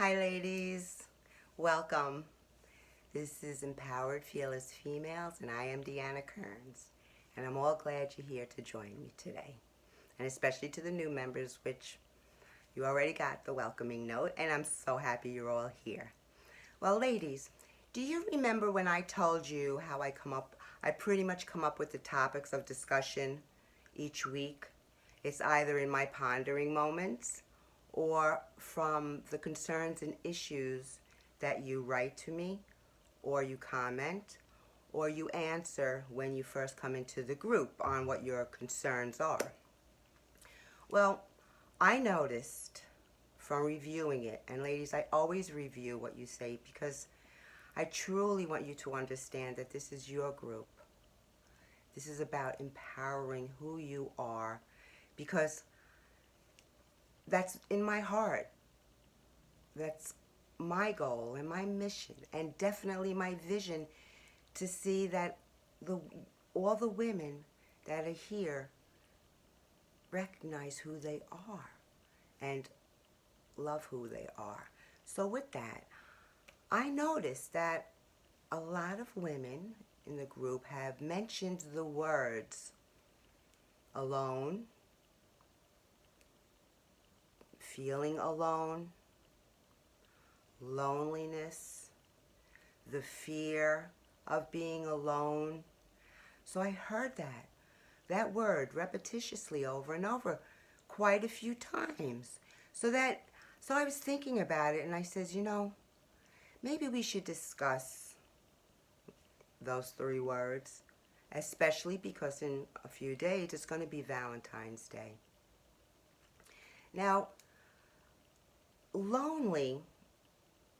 Hi ladies, welcome. This is Empowered Fearless Females and I am Deanna Kearns. And I'm all glad you're here to join me today. And especially to the new members, which you already got the welcoming note, and I'm so happy you're all here. Well ladies, do you remember when I told you how I pretty much come up with the topics of discussion each week? It's either in my pondering moments or from the concerns and issues that you write to me, or you comment, or you answer when you first come into the group on what your concerns are. Well, I noticed from reviewing it, and ladies, I always review what you say because I truly want you to understand that this is your group. This is about empowering who you are, because that's in my heart. That's my goal and my mission, and definitely my vision, to see that all the women that are here recognize who they are and love who they are. So with that, I noticed that a lot of women in the group have mentioned the words alone, feeling alone, loneliness, the fear of being alone. So I heard that word repetitiously over and over quite a few times. So I was thinking about it, and I says, maybe we should discuss those three words, especially because in a few days it's going to be Valentine's Day. Now, lonely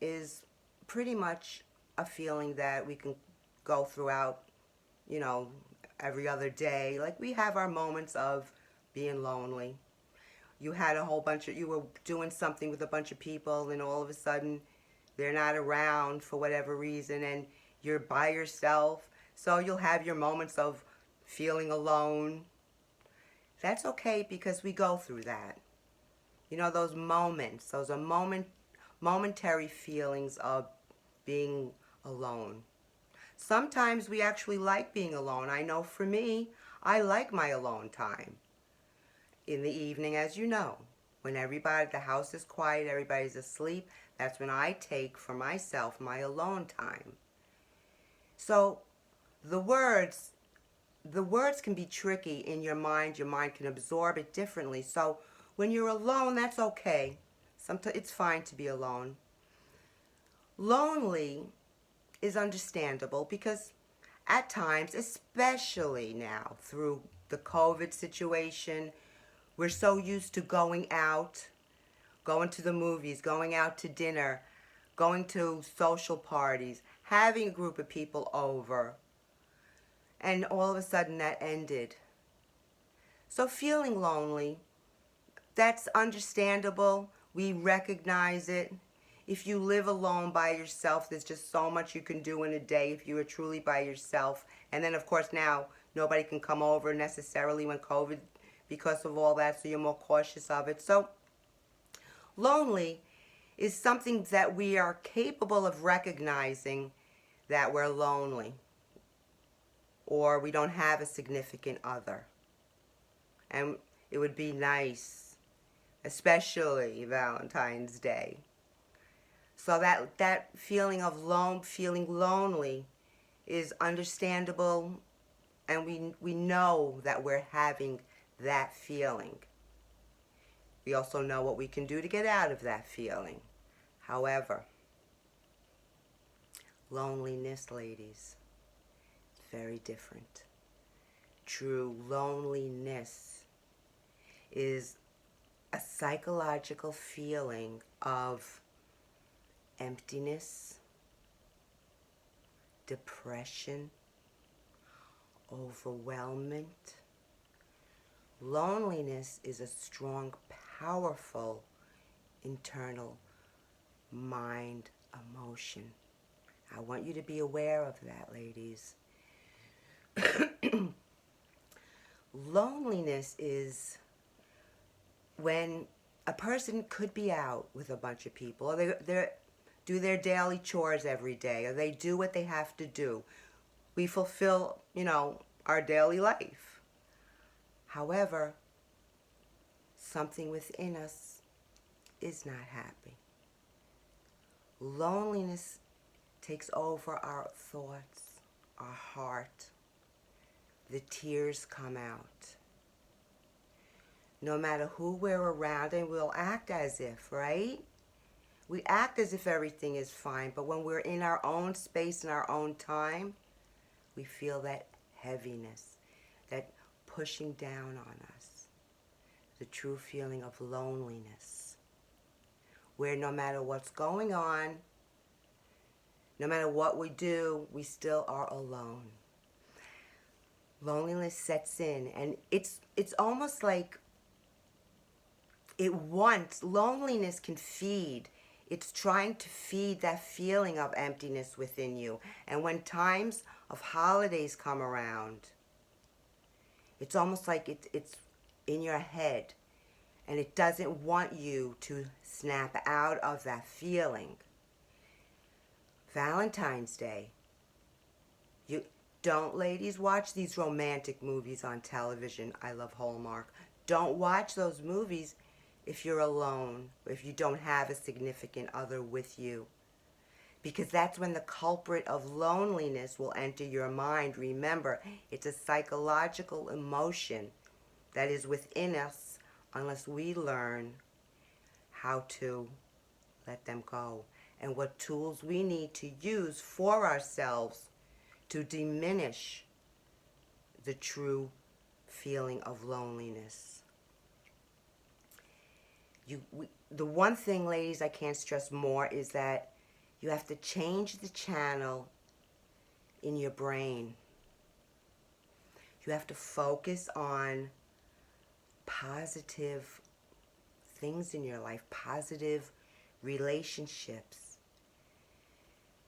is pretty much a feeling that we can go throughout, every other day. Like, we have our moments of being lonely. You were doing something with a bunch of people, and all of a sudden they're not around for whatever reason, and you're by yourself. So you'll have your moments of feeling alone. That's okay, because we go through that. Those moments, those are momentary feelings of being alone. Sometimes we actually like being alone. I know for me, I like my alone time. In the evening, as you know, when the house is quiet, everybody's asleep, that's when I take for myself my alone time. So the words can be tricky in your mind. Your mind can absorb it differently. So when you're alone, that's okay. Sometimes it's fine to be alone. Lonely is understandable because at times, especially now through the COVID situation, we're so used to going out, going to the movies, going out to dinner, going to social parties, having a group of people over, and all of a sudden that ended. So feeling lonely, that's understandable. We recognize it. If you live alone by yourself, there's just so much you can do in a day if you are truly by yourself. And then, of course, now nobody can come over necessarily when COVID, because of all that, so you're more cautious of it. So lonely is something that we are capable of recognizing, that we're lonely or we don't have a significant other. And it would be nice, especially Valentine's Day. So that feeling of feeling lonely is understandable, and we know that we're having that feeling. We also know what we can do to get out of that feeling. However, loneliness, ladies, is very different. True loneliness is a psychological feeling of emptiness, depression, overwhelmment. Loneliness is a strong, powerful internal mind emotion. I want you to be aware of that, ladies. Loneliness is when a person could be out with a bunch of people, or they do their daily chores every day, or they do what they have to do. We fulfill, our daily life. However, something within us is not happy. Loneliness takes over our thoughts, our heart. The tears come out. No matter who we're around, and we'll act as if, right? We act as if everything is fine, but when we're in our own space and our own time, we feel that heaviness, that pushing down on us, the true feeling of loneliness, where no matter what's going on, no matter what we do, we still are alone. Loneliness sets in, and it's almost like loneliness can feed. It's trying to feed that feeling of emptiness within you. And when times of holidays come around, it's almost like it's in your head, and it doesn't want you to snap out of that feeling. Valentine's Day. You don't, ladies, watch these romantic movies on television. I love Hallmark. Don't watch those movies if you're alone, if you don't have a significant other with you. Because that's when the culprit of loneliness will enter your mind. Remember, it's a psychological emotion that is within us unless we learn how to let them go and what tools we need to use for ourselves to diminish the true feeling of loneliness. The one thing, ladies, I can't stress more is that you have to change the channel in your brain. You have to focus on positive things in your life, positive relationships.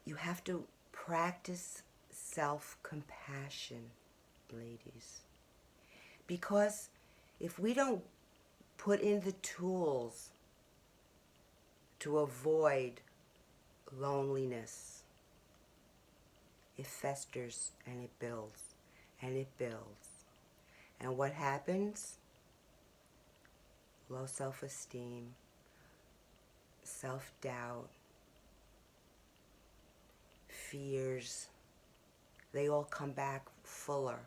You have to practice self-compassion, ladies. Because if we don't put in the tools to avoid loneliness, it festers and it builds and it builds. And what happens? Low self-esteem, self-doubt, fears, they all come back fuller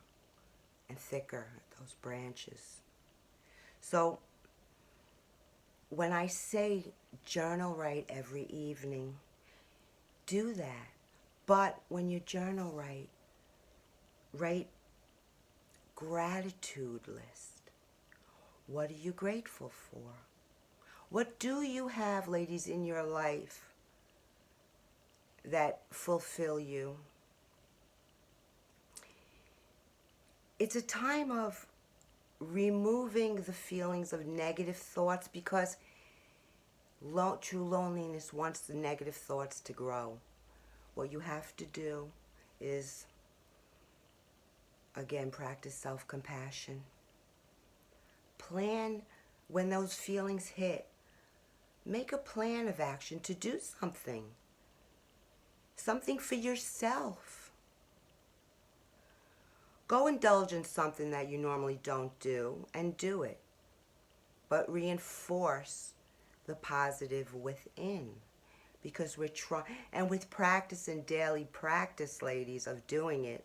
and thicker, those branches. So when I say journal write every evening, do that. But when you journal write gratitude list. What are you grateful for? What do you have, ladies, in your life that fulfill you? It's a time of removing the feelings of negative thoughts, because true loneliness wants the negative thoughts to grow. What you have to do is, again, practice self-compassion. Plan when those feelings hit. Make a plan of action to do something. Something for yourself. Go indulge in something that you normally don't do and do it. But reinforce the positive within. Because we're trying, and with practice and daily practice, ladies, of doing it,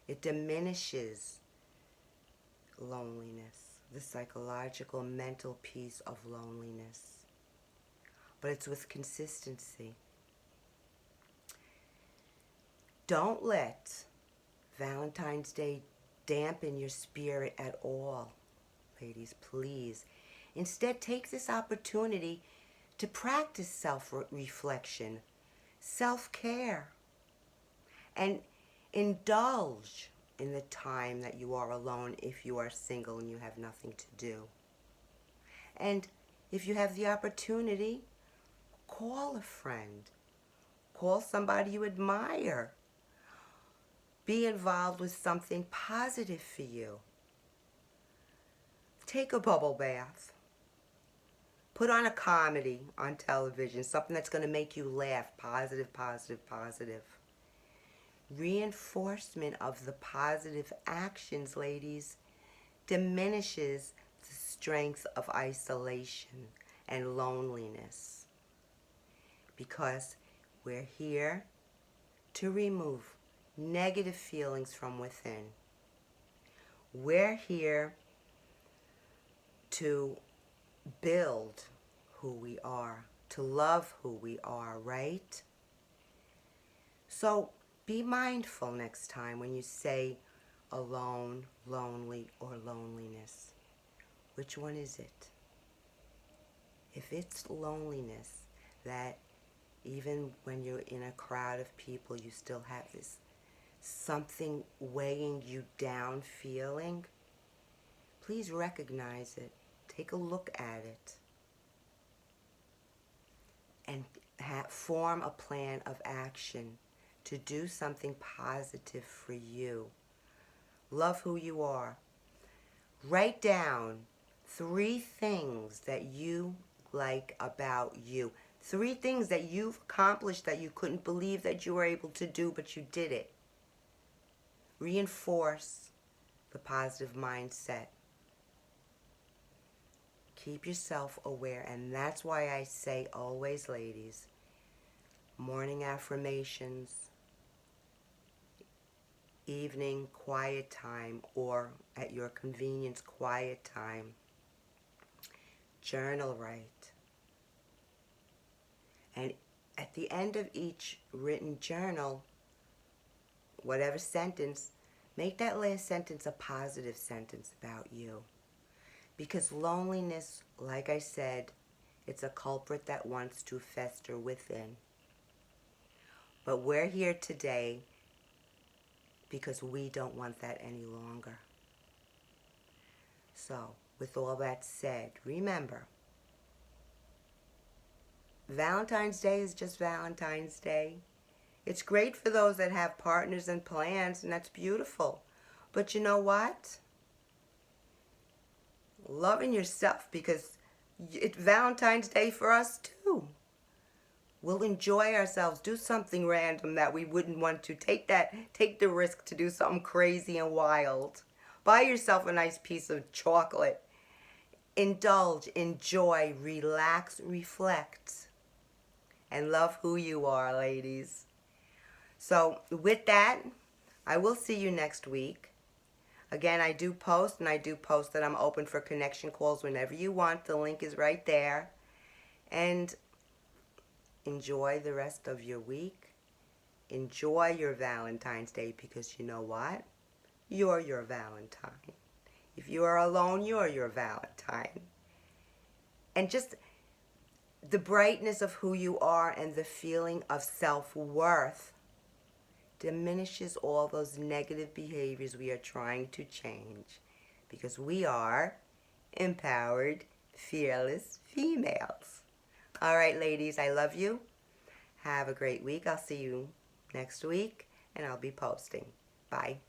it diminishes loneliness, the psychological, mental piece of loneliness. But it's with consistency. Don't let Valentine's Day dampen your spirit at all, ladies, please. Instead, take this opportunity to practice self-reflection, self-care, and indulge in the time that you are alone if you are single and you have nothing to do. And if you have the opportunity, call a friend. Call somebody you admire. Be involved with something positive for you. Take a bubble bath. Put on a comedy on television, something that's going to make you laugh. Positive, positive, positive. Reinforcement of the positive actions, ladies, diminishes the strength of isolation and loneliness, because we're here to remove negative feelings from within. We're here to build who we are, to love who we are, right? So be mindful next time when you say alone, lonely, or loneliness. Which one is it? If it's loneliness, that even when you're in a crowd of people, you still have this something weighing you down feeling, please recognize it. Take a look at it. And form a plan of action to do something positive for you. Love who you are. Write down 3 things that you like about you. 3 things that you've accomplished that you couldn't believe that you were able to do, but you did it. Reinforce the positive mindset. Keep yourself aware, and that's why I say always, ladies, morning affirmations, evening quiet time, or at your convenience quiet time. Journal write. And at the end of each written journal, whatever sentence, make that last sentence a positive sentence about you. Because loneliness, like I said, it's a culprit that wants to fester within. But we're here today because we don't want that any longer. So, with all that said, remember, Valentine's Day is just Valentine's Day. It's great for those that have partners and plans, and that's beautiful. But you know what? Loving yourself, because it's Valentine's Day for us too. We'll enjoy ourselves. Do something random that we wouldn't want to. Take the risk to do something crazy and wild. Buy yourself a nice piece of chocolate. Indulge, enjoy, relax, reflect, and love who you are, ladies. So with that, I will see you next week. Again, I do post that I'm open for connection calls whenever you want. The link is right there. And enjoy the rest of your week. Enjoy your Valentine's Day, because you know what? You're your Valentine. If you are alone, you're your Valentine. And just the brightness of who you are and the feeling of self-worth diminishes all those negative behaviors we are trying to change, because we are empowered, fearless females. All right, ladies, I love you. Have a great week. I'll see you next week, and I'll be posting. Bye.